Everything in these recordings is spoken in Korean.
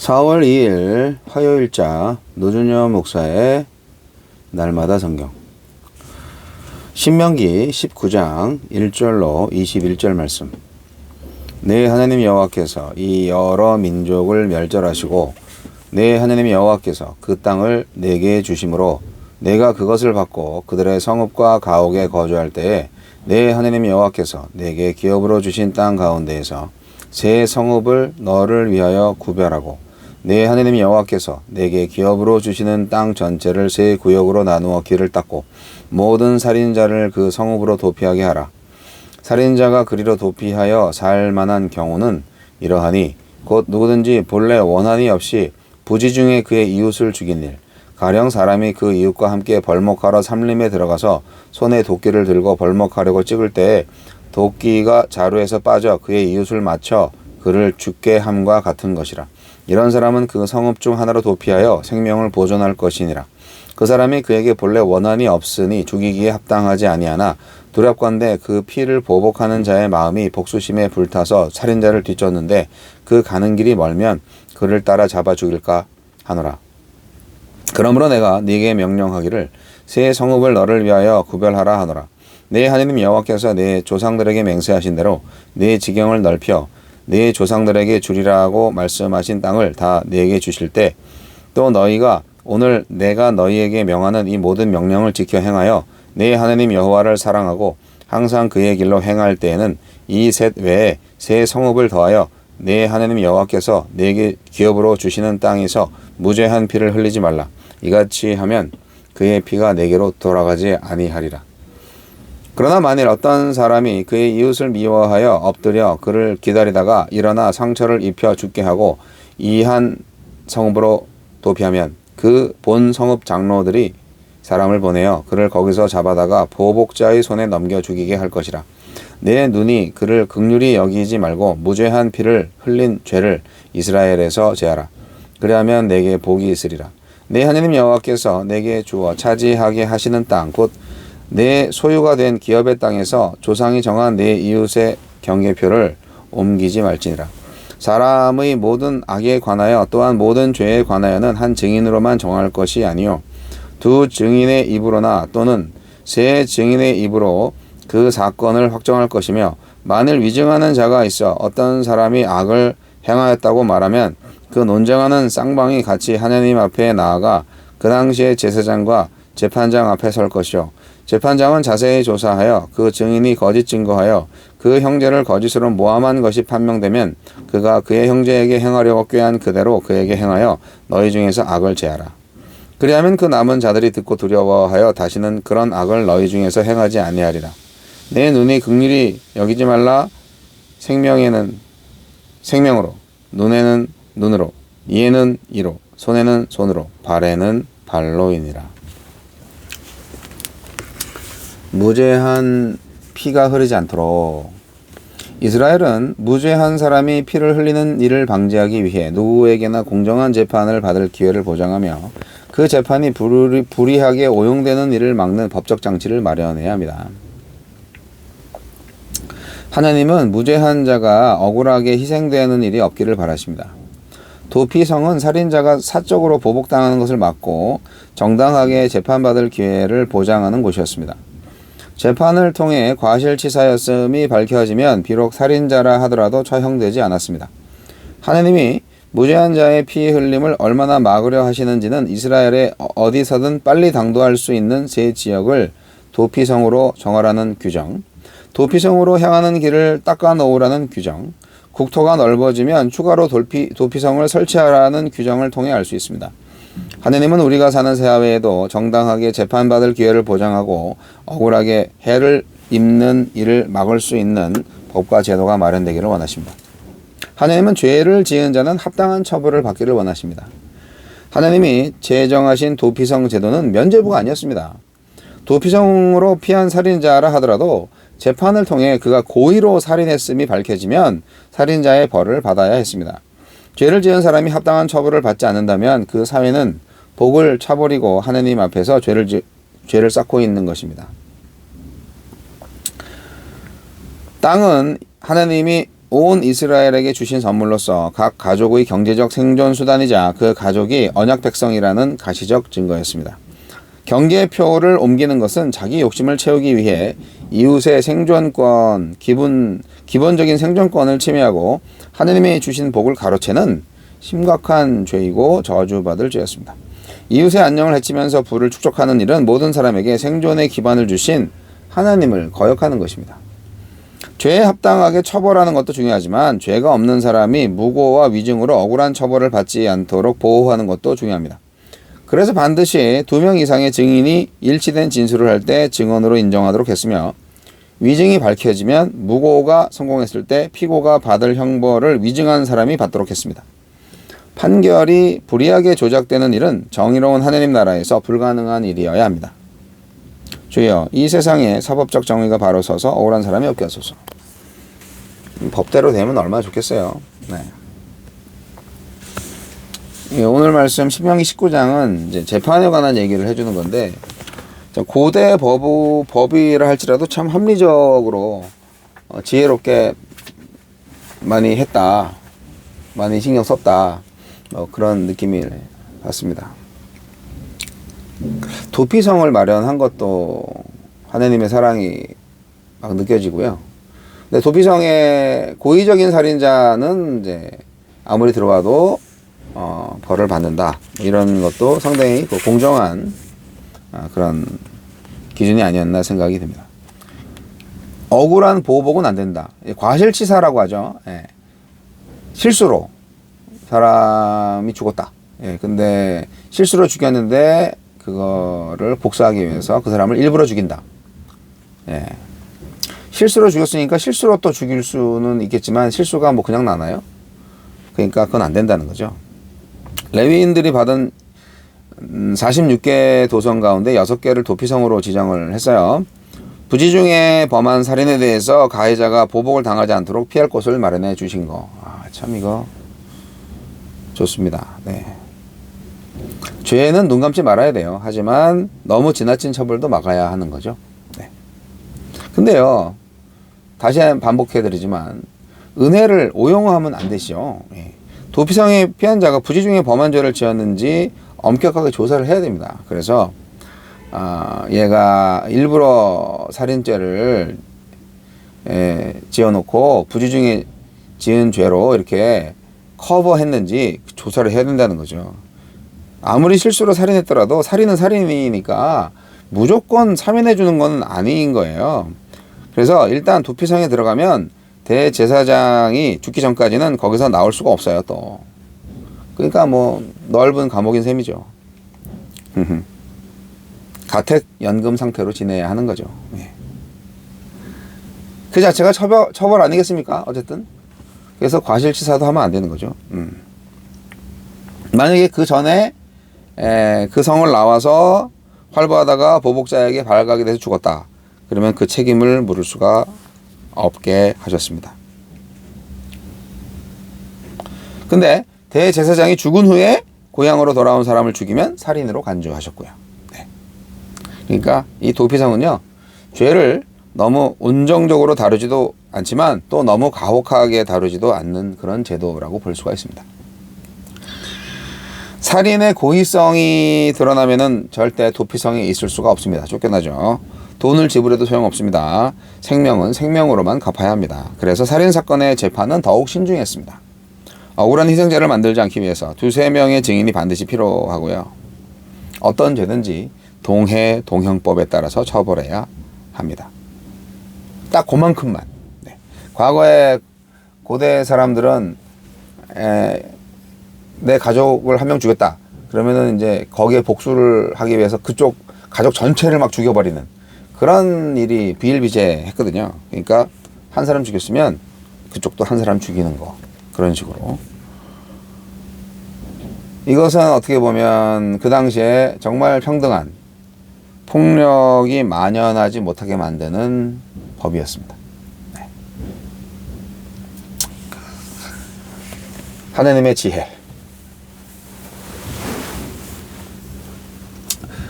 4월 2일 화요일자 노준현 목사의 날마다 성경 신명기 19장 1절로 21절 말씀. 내 하나님 여호와께서 이 여러 민족을 멸절하시고 내 하나님 여호와께서 그 땅을 내게 주심으로 내가 그것을 받고 그들의 성읍과 가옥에 거주할 때에 내 하나님 여호와께서 내게 기업으로 주신 땅 가운데에서 새 성읍을 너를 위하여 구별하고 내 하나님 여호와께서 내게 기업으로 주시는 땅 전체를 세 구역으로 나누어 길을 닦고 모든 살인자를 그 성읍으로 도피하게 하라. 살인자가 그리로 도피하여 살 만한 경우는 이러하니 곧 누구든지 본래 원한이 없이 부지 중에 그의 이웃을 죽인 일, 가령 사람이 그 이웃과 함께 벌목하러 삼림에 들어가서 손에 도끼를 들고 벌목하려고 찍을 때에 도끼가 자루에서 빠져 그의 이웃을 맞춰 그를 죽게 함과 같은 것이라. 이런 사람은 그 성읍 중 하나로 도피하여 생명을 보존할 것이니라. 그 사람이 그에게 본래 원한이 없으니 죽이기에 합당하지 아니하나 두렵건대 그 피를 보복하는 자의 마음이 복수심에 불타서 살인자를 뒤쫓는데 그 가는 길이 멀면 그를 따라 잡아 죽일까 하노라. 그러므로 내가 네게 명령하기를 새 성읍을 너를 위하여 구별하라 하노라. 내 하나님 여호와께서 내 조상들에게 맹세하신 대로 내 지경을 넓혀 네 조상들에게 주리라고 말씀하신 땅을 다 네게 주실 때 또 너희가 오늘 내가 너희에게 명하는 이 모든 명령을 지켜 행하여 네 하나님 여호와를 사랑하고 항상 그의 길로 행할 때에는 이 셋 외에 새 성읍을 더하여 네 하나님 여호와께서 네게 기업으로 주시는 땅에서 무죄한 피를 흘리지 말라. 이같이 하면 그의 피가 네게로 돌아가지 아니하리라. 그러나 만일 어떤 사람이 그의 이웃을 미워하여 엎드려 그를 기다리다가 일어나 상처를 입혀 죽게 하고 이한 성읍으로 도피하면 그 본 성읍 장로들이 사람을 보내어 그를 거기서 잡아다가 보복자의 손에 넘겨 죽이게 할 것이라. 내 눈이 그를 긍휼히 여기지 말고 무죄한 피를 흘린 죄를 이스라엘에서 제하라. 그리하면 내게 복이 있으리라. 내 하나님 여호와께서 내게 주어 차지하게 하시는 땅 곧 내 소유가 된 기업의 땅에서 조상이 정한 내 이웃의 경계표를 옮기지 말지니라. 사람의 모든 악에 관하여 또한 모든 죄에 관하여는 한 증인으로만 정할 것이 아니요 두 증인의 입으로나 또는 세 증인의 입으로 그 사건을 확정할 것이며 만일 위증하는 자가 있어 어떤 사람이 악을 행하였다고 말하면 그 논쟁하는 쌍방이 같이 하나님 앞에 나아가 그 당시에 제사장과 재판장 앞에 설 것이요 재판장은 자세히 조사하여 그 증인이 거짓 증거하여 그 형제를 거짓으로 모함한 것이 판명되면 그가 그의 형제에게 행하려고 꾀한 그대로 그에게 행하여 너희 중에서 악을 제하라. 그리하면 그 남은 자들이 듣고 두려워하여 다시는 그런 악을 너희 중에서 행하지 아니하리라. 내 눈이 긍휼히 여기지 말라. 생명에는 생명으로, 눈에는 눈으로, 이에는 이로, 손에는 손으로, 발에는 발로이니라. 무죄한 피가 흐르지 않도록 이스라엘은 무죄한 사람이 피를 흘리는 일을 방지하기 위해 누구에게나 공정한 재판을 받을 기회를 보장하며 그 재판이 불이하게 오용되는 일을 막는 법적 장치를 마련해야 합니다. 하나님은 무죄한 자가 억울하게 희생되는 일이 없기를 바라십니다. 도피성은 살인자가 사적으로 보복당하는 것을 막고 정당하게 재판받을 기회를 보장하는 곳이었습니다. 재판을 통해 과실치사였음이 밝혀지면 비록 살인자라 하더라도 처형되지 않았습니다. 하나님이 무죄한 자의 피 흘림을 얼마나 막으려 하시는지는 이스라엘에 어디서든 빨리 당도할 수 있는 세 지역을 도피성으로 정하라는 규정, 도피성으로 향하는 길을 닦아 놓으라는 규정, 국토가 넓어지면 추가로 도피성을 설치하라는 규정을 통해 알 수 있습니다. 하느님은 우리가 사는 사회에도 정당하게 재판받을 기회를 보장하고 억울하게 해를 입는 일을 막을 수 있는 법과 제도가 마련되기를 원하십니다. 하느님은 죄를 지은 자는 합당한 처벌을 받기를 원하십니다. 하느님이 제정하신 도피성 제도는 면죄부가 아니었습니다. 도피성으로 피한 살인자라 하더라도 재판을 통해 그가 고의로 살인했음이 밝혀지면 살인자의 벌을 받아야 했습니다. 죄를 지은 사람이 합당한 처벌을 받지 않는다면 그 사회는 복을 차버리고 하느님 앞에서 죄를 쌓고 있는 것입니다. 땅은 하나님이 온 이스라엘에게 주신 선물로서 각 가족의 경제적 생존 수단이자 그 가족이 언약 백성이라는 가시적 증거였습니다. 경계표를 옮기는 것은 자기 욕심을 채우기 위해 이웃의 생존권, 기본적인 생존권을 침해하고 하느님이 주신 복을 가로채는 심각한 죄이고 저주받을 죄였습니다. 이웃의 안녕을 해치면서 부를 축적하는 일은 모든 사람에게 생존의 기반을 주신 하나님을 거역하는 것입니다. 죄에 합당하게 처벌하는 것도 중요하지만 죄가 없는 사람이 무고와 위증으로 억울한 처벌을 받지 않도록 보호하는 것도 중요합니다. 그래서 반드시 2명 이상의 증인이 일치된 진술을 할 때 증언으로 인정하도록 했으며 위증이 밝혀지면 무고가 성공했을 때 피고가 받을 형벌을 위증한 사람이 받도록 했습니다. 판결이 불이하게 조작되는 일은 정의로운 하느님 나라에서 불가능한 일이어야 합니다. 주여, 이 세상에 사법적 정의가 바로 서서 억울한 사람이 없게 하소서. 법대로 되면 얼마나 좋겠어요. 네. 오늘 말씀 신명기 19장은 이제 재판에 관한 얘기를 해주는 건데, 고대 법이라 할지라도 참 합리적으로 지혜롭게 많이 했다, 많이 신경 썼다, 그런 느낌이 받습니다. 도피성을 마련한 것도 하느님의 사랑이 막 느껴지고요. 근데 도피성의 고의적인 살인자는 이제 아무리 들어와도 벌을 받는다, 이런 것도 상당히 공정한 그런 기준이 아니었나 생각이 듭니다. 억울한 보복은 안 된다. 과실치사라고 하죠. 예. 실수로 사람이 죽었다. 예. 근데 실수로 죽였는데 그거를 복수하기 위해서 그 사람을 일부러 죽인다. 예. 실수로 죽였으니까 실수로 또 죽일 수는 있겠지만 실수가 뭐 그냥 나나요? 그러니까 그건 안 된다는 거죠. 레위인들이 받은 46개 도성 가운데 6개를 도피성으로 지정을 했어요. 부지 중에 범한 살인에 대해서 가해자가 보복을 당하지 않도록 피할 곳을 마련해 주신 거. 참 이거 좋습니다. 네. 죄는 눈 감지 말아야 돼요. 하지만 너무 지나친 처벌도 막아야 하는 거죠. 네. 근데요, 다시 반복해드리지만 은혜를 오용하면 안 되시죠. 예. 도피성의 피한자가 부지 중에 범한 죄를 지었는지 엄격하게 조사를 해야 됩니다. 그래서 얘가 일부러 살인죄를 지어놓고 부지 중에 지은 죄로 이렇게 커버했는지 조사를 해야 된다는 거죠. 아무리 실수로 살인했더라도 살인은 살인이니까 무조건 사면해 주는 건 아닌 거예요. 그래서 일단 도피성에 들어가면 대제사장이 죽기 전까지는 거기서 나올 수가 없어요, 또. 그러니까 뭐 넓은 감옥인 셈이죠. 가택 연금 상태로 지내야 하는 거죠. 예. 그 자체가 처벌 아니겠습니까? 어쨌든. 그래서 과실치사도 하면 안 되는 거죠. 만약에 그 전에 그 성을 나와서 활보하다가 보복자에게 발각이 돼서 죽었다, 그러면 그 책임을 물을 수가 없게 하셨습니다. 근데 대제사장이 죽은 후에 고향으로 돌아온 사람을 죽이면 살인으로 간주하셨고요. 네. 그러니까 이 도피성은요, 죄를 너무 온정적으로 다루지도 않지만 또 너무 가혹하게 다루지도 않는 그런 제도라고 볼 수가 있습니다. 살인의 고의성이 드러나면은 절대 도피성에 있을 수가 없습니다. 쫓겨나죠. 돈을 지불해도 소용없습니다. 생명은 생명으로만 갚아야 합니다. 그래서 살인사건의 재판은 더욱 신중했습니다. 억울한 희생자를 만들지 않기 위해서 2-3명의 증인이 반드시 필요하고요. 어떤 죄든지 동형법에 따라서 처벌해야 합니다. 딱 그만큼만. 네. 과거에 고대 사람들은 내 가족을 한 명 죽였다, 그러면은 이제 거기에 복수를 하기 위해서 그쪽 가족 전체를 막 죽여버리는 그런 일이 비일비재했거든요. 그러니까 한 사람 죽였으면 그쪽도 한 사람 죽이는 거, 그런 식으로. 이것은 어떻게 보면 그 당시에 정말 평등한, 폭력이 만연하지 못하게 만드는 법이었습니다. 네. 하느님의 지혜.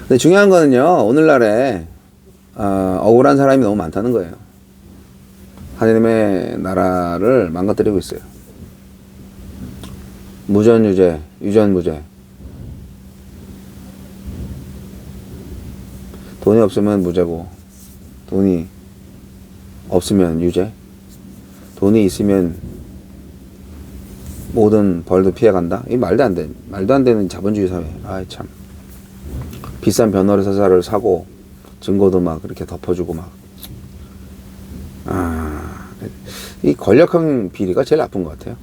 근데 중요한 거는요, 오늘날에 억울한 사람이 너무 많다는 거예요. 하나님의 나라를 망가뜨리고 있어요. 무전유죄, 유전무죄. 돈이 없으면 무죄고, 돈이 없으면 유죄, 돈이 있으면 모든 벌도 피해간다. 이 말도 안 되는 자본주의 사회. 아이 참. 비싼 변호사를 사고 증거도 막 그렇게 덮어주고 막. 이 권력형 비리가 제일 나쁜 것 같아요.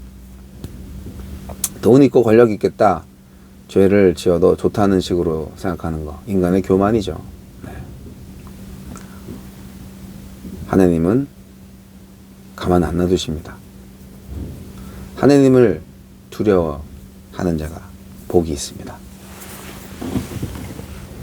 돈 있고 권력 있겠다. 죄를 지어도 좋다는 식으로 생각하는 거. 인간의 교만이죠. 네. 하나님은 가만 안 놔두십니다. 하나님을 두려워하는 자가 복이 있습니다.